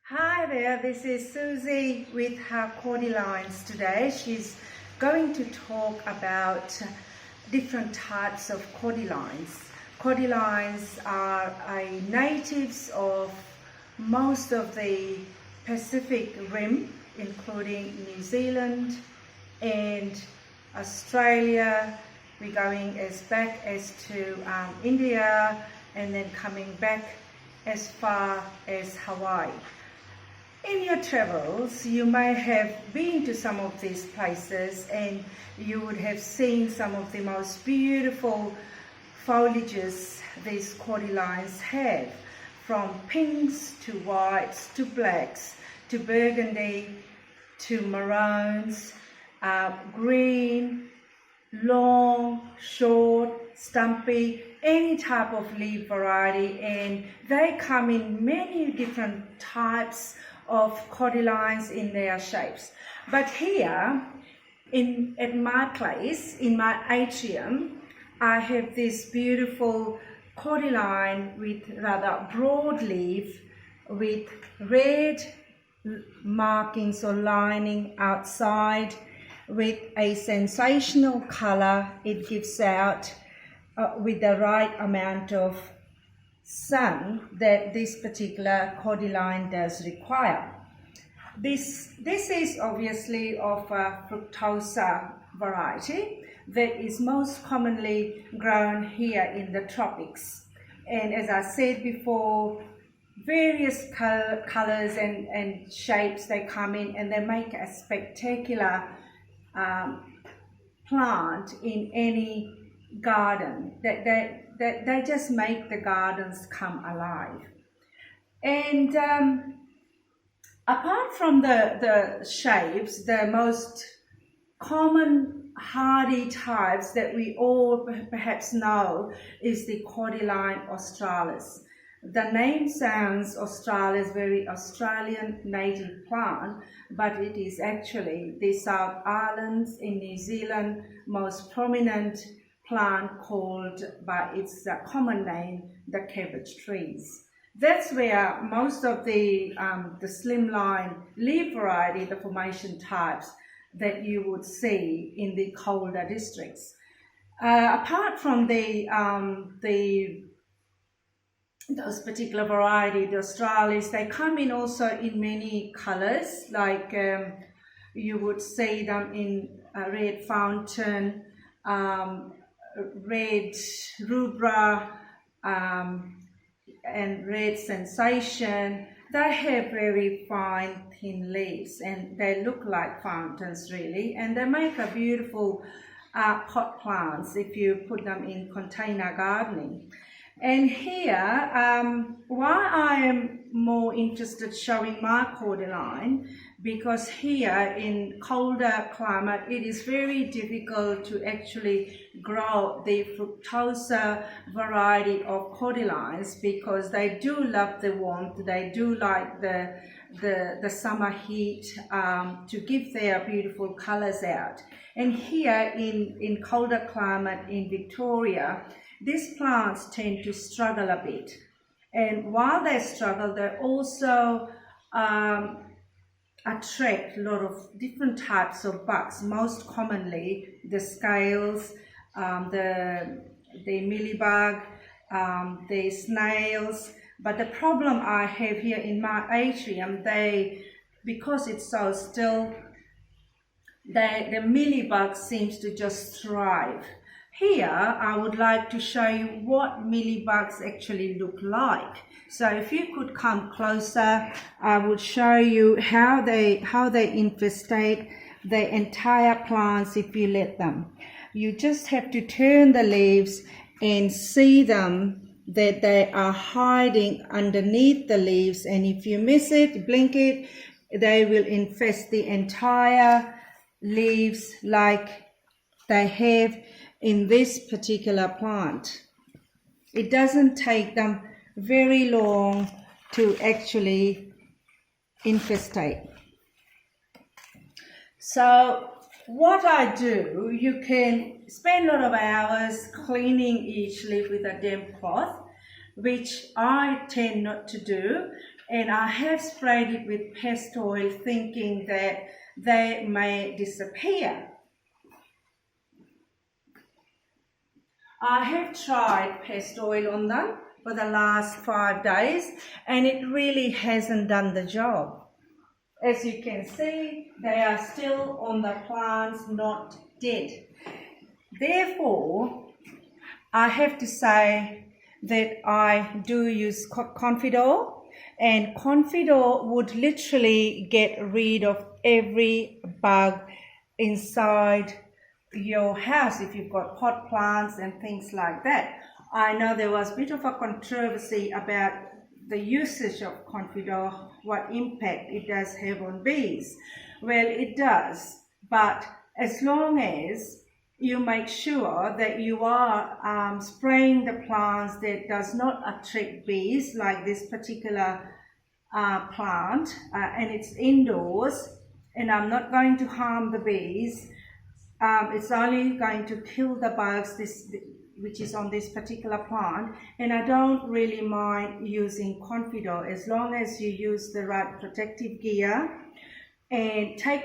Hi there, this is Susie with her Cordylines today. She's going to talk about different types of cordylines. Cordylines are natives of most of the Pacific Rim, including New Zealand and Australia. We're going as back as to India and then coming back as far as Hawaii. In your travels, you may have been to some of these places and you would have seen some of the most beautiful foliages these cordylines have, from pinks to whites to blacks to burgundy to maroons, green, long, short, stumpy, any type of leaf variety, and they come in many different types of cordylines in their shapes. But here at my place, in my atrium, I have this beautiful cordyline with rather broad leaf with red markings or lining outside, with a sensational color it gives out with the right amount of sun that this particular cordyline does require. This is obviously of a fructosa variety that is most commonly grown here in the tropics. And as I said before, various colors and shapes they come in, and they make a spectacular plant in any garden. They just make the gardens come alive. And apart from the shapes, the most common hardy types that we all perhaps know is the Cordyline australis. The name sounds Australis, very Australian native plant, but it is actually the South Islands in New Zealand most prominent plant, called by its common name the cabbage trees. That's where most of the slimline leaf variety, the formation types that you would see in the colder districts. Apart from those particular variety, the Australis, they come in also in many colors, like you would see them in red fountain, red rubra, and red sensation. They have very fine thin leaves and they look like fountains really, and they make a beautiful pot plants if you put them in container gardening. And here, why I am more interested showing my cordyline, because here in colder climate it is very difficult to actually grow the fructosa variety of cordylines, because they do love the warmth, they do like the summer heat to give their beautiful colors out. And here in colder climate in Victoria, these plants tend to struggle a bit, and while they struggle, they also attract a lot of different types of bugs, most commonly the scales, the mealybug, the snails. But the problem I have here in my atrium, because it's so still, the mealybug seems to just thrive. Here, I would like to show you what mealybugs actually look like. So if you could come closer, I would show you how they infestate the entire plants if you let them. You just have to turn the leaves and see them, that they are hiding underneath the leaves, and if you miss it, blink it, they will infest the entire leaves like they have in this particular plant. It doesn't take them very long to actually infestate. So what I do, you can spend a lot of hours cleaning each leaf with a damp cloth, which I tend not to do and I have sprayed it with pest oil thinking that they may disappear. I have tried pest oil on them for the last 5 days and it really hasn't done the job. As you can see, they are still on the plants, not dead. Therefore, I have to say that I do use Confidor, and Confidor would literally get rid of every bug inside your house if you've got pot plants and things like that. I know there was a bit of a controversy about the usage of Confidor, what impact it does have on bees. Well, it does, but as long as you make sure that you are spraying the plants that does not attract bees, like this particular plant, and it's indoors, and I'm not going to harm the bees. It's only going to kill the bugs which is on this particular plant, and I don't really mind using Confidor as long as you use the right protective gear and take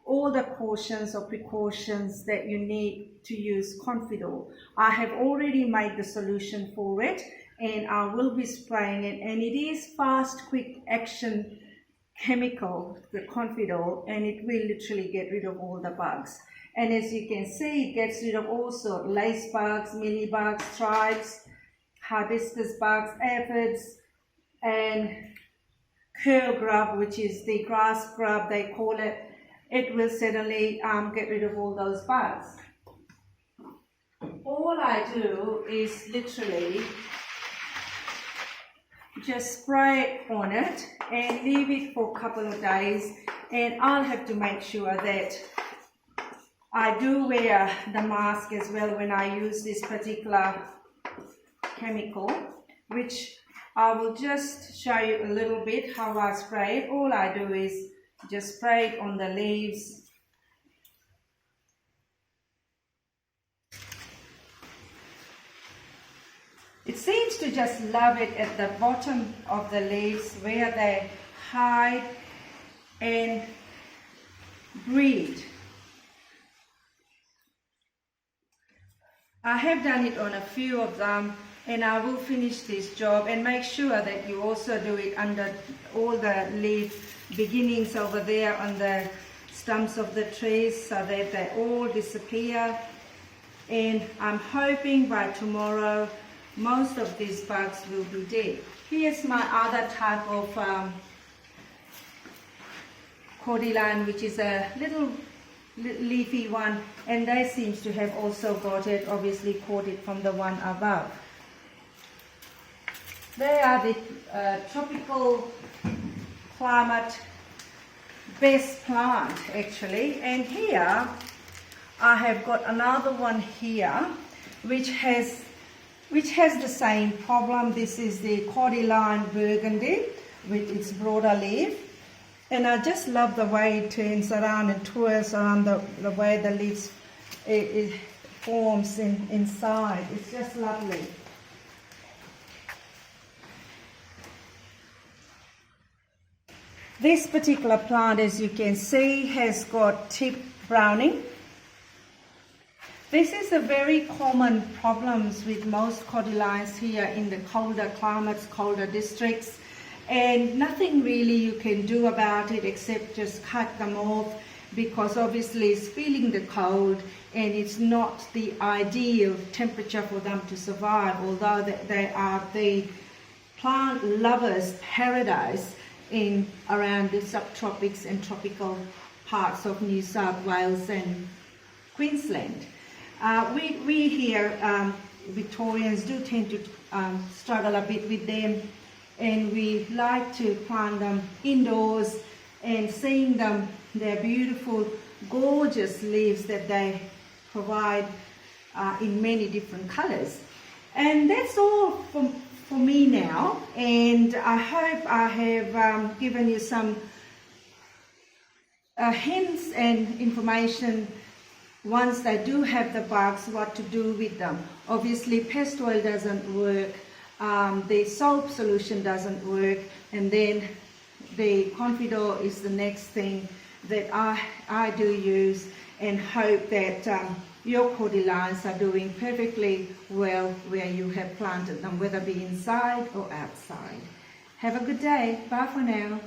all the cautions or precautions that you need to use Confidor. I have already made the solution for it and I will be spraying it, and it is fast, quick action chemical, the Confidor, and it will literally get rid of all the bugs. And as you can see, it gets rid of also lace bugs, mealybugs, stripes, hibiscus bugs, aphids, and curl grub, which is the grass grub they call it. It will certainly get rid of all those bugs. All I do is literally just spray on it and leave it for a couple of days, and I'll have to make sure that I do wear the mask as well when I use this particular chemical, which I will just show you a little bit how I spray it. All I do is just spray it on the leaves. It seems to just love it at the bottom of the leaves where they hide and breed. I have done it on a few of them, and I will finish this job, and make sure that you also do it under all the leaf beginnings over there on the stumps of the trees so that they all disappear. And I'm hoping by tomorrow most of these bugs will be dead. Here's my other type of cordyline, which is a little leafy one, and they seems to have also got it, obviously caught it from the one above. They are the tropical climate best plant actually, and here I have got another one here which has the same problem. This is the Cordyline burgundy with its broader leaf. And I just love the way it turns around and twirls around the way the leaves it forms inside. It's just lovely. This particular plant, as you can see, has got tip browning. This is a very common problem with most Cordylines here in the colder climates, colder districts. And nothing really you can do about it except just cut them off, because obviously it's feeling the cold and it's not the ideal temperature for them to survive, although they are the plant lovers' paradise in around the subtropics and tropical parts of New South Wales and Queensland. We here, Victorians, do tend to struggle a bit with them, and we like to plant them indoors, and seeing them, their beautiful, gorgeous leaves that they provide in many different colors. And that's all for me now, and I hope I have given you some hints and information once they do have the bugs, what to do with them. Obviously pest oil doesn't work the soap solution doesn't work, and then the Confidor is the next thing that I do use, and hope that your Cordylines are doing perfectly well where you have planted them, whether it be inside or outside. Have a good day. Bye for now.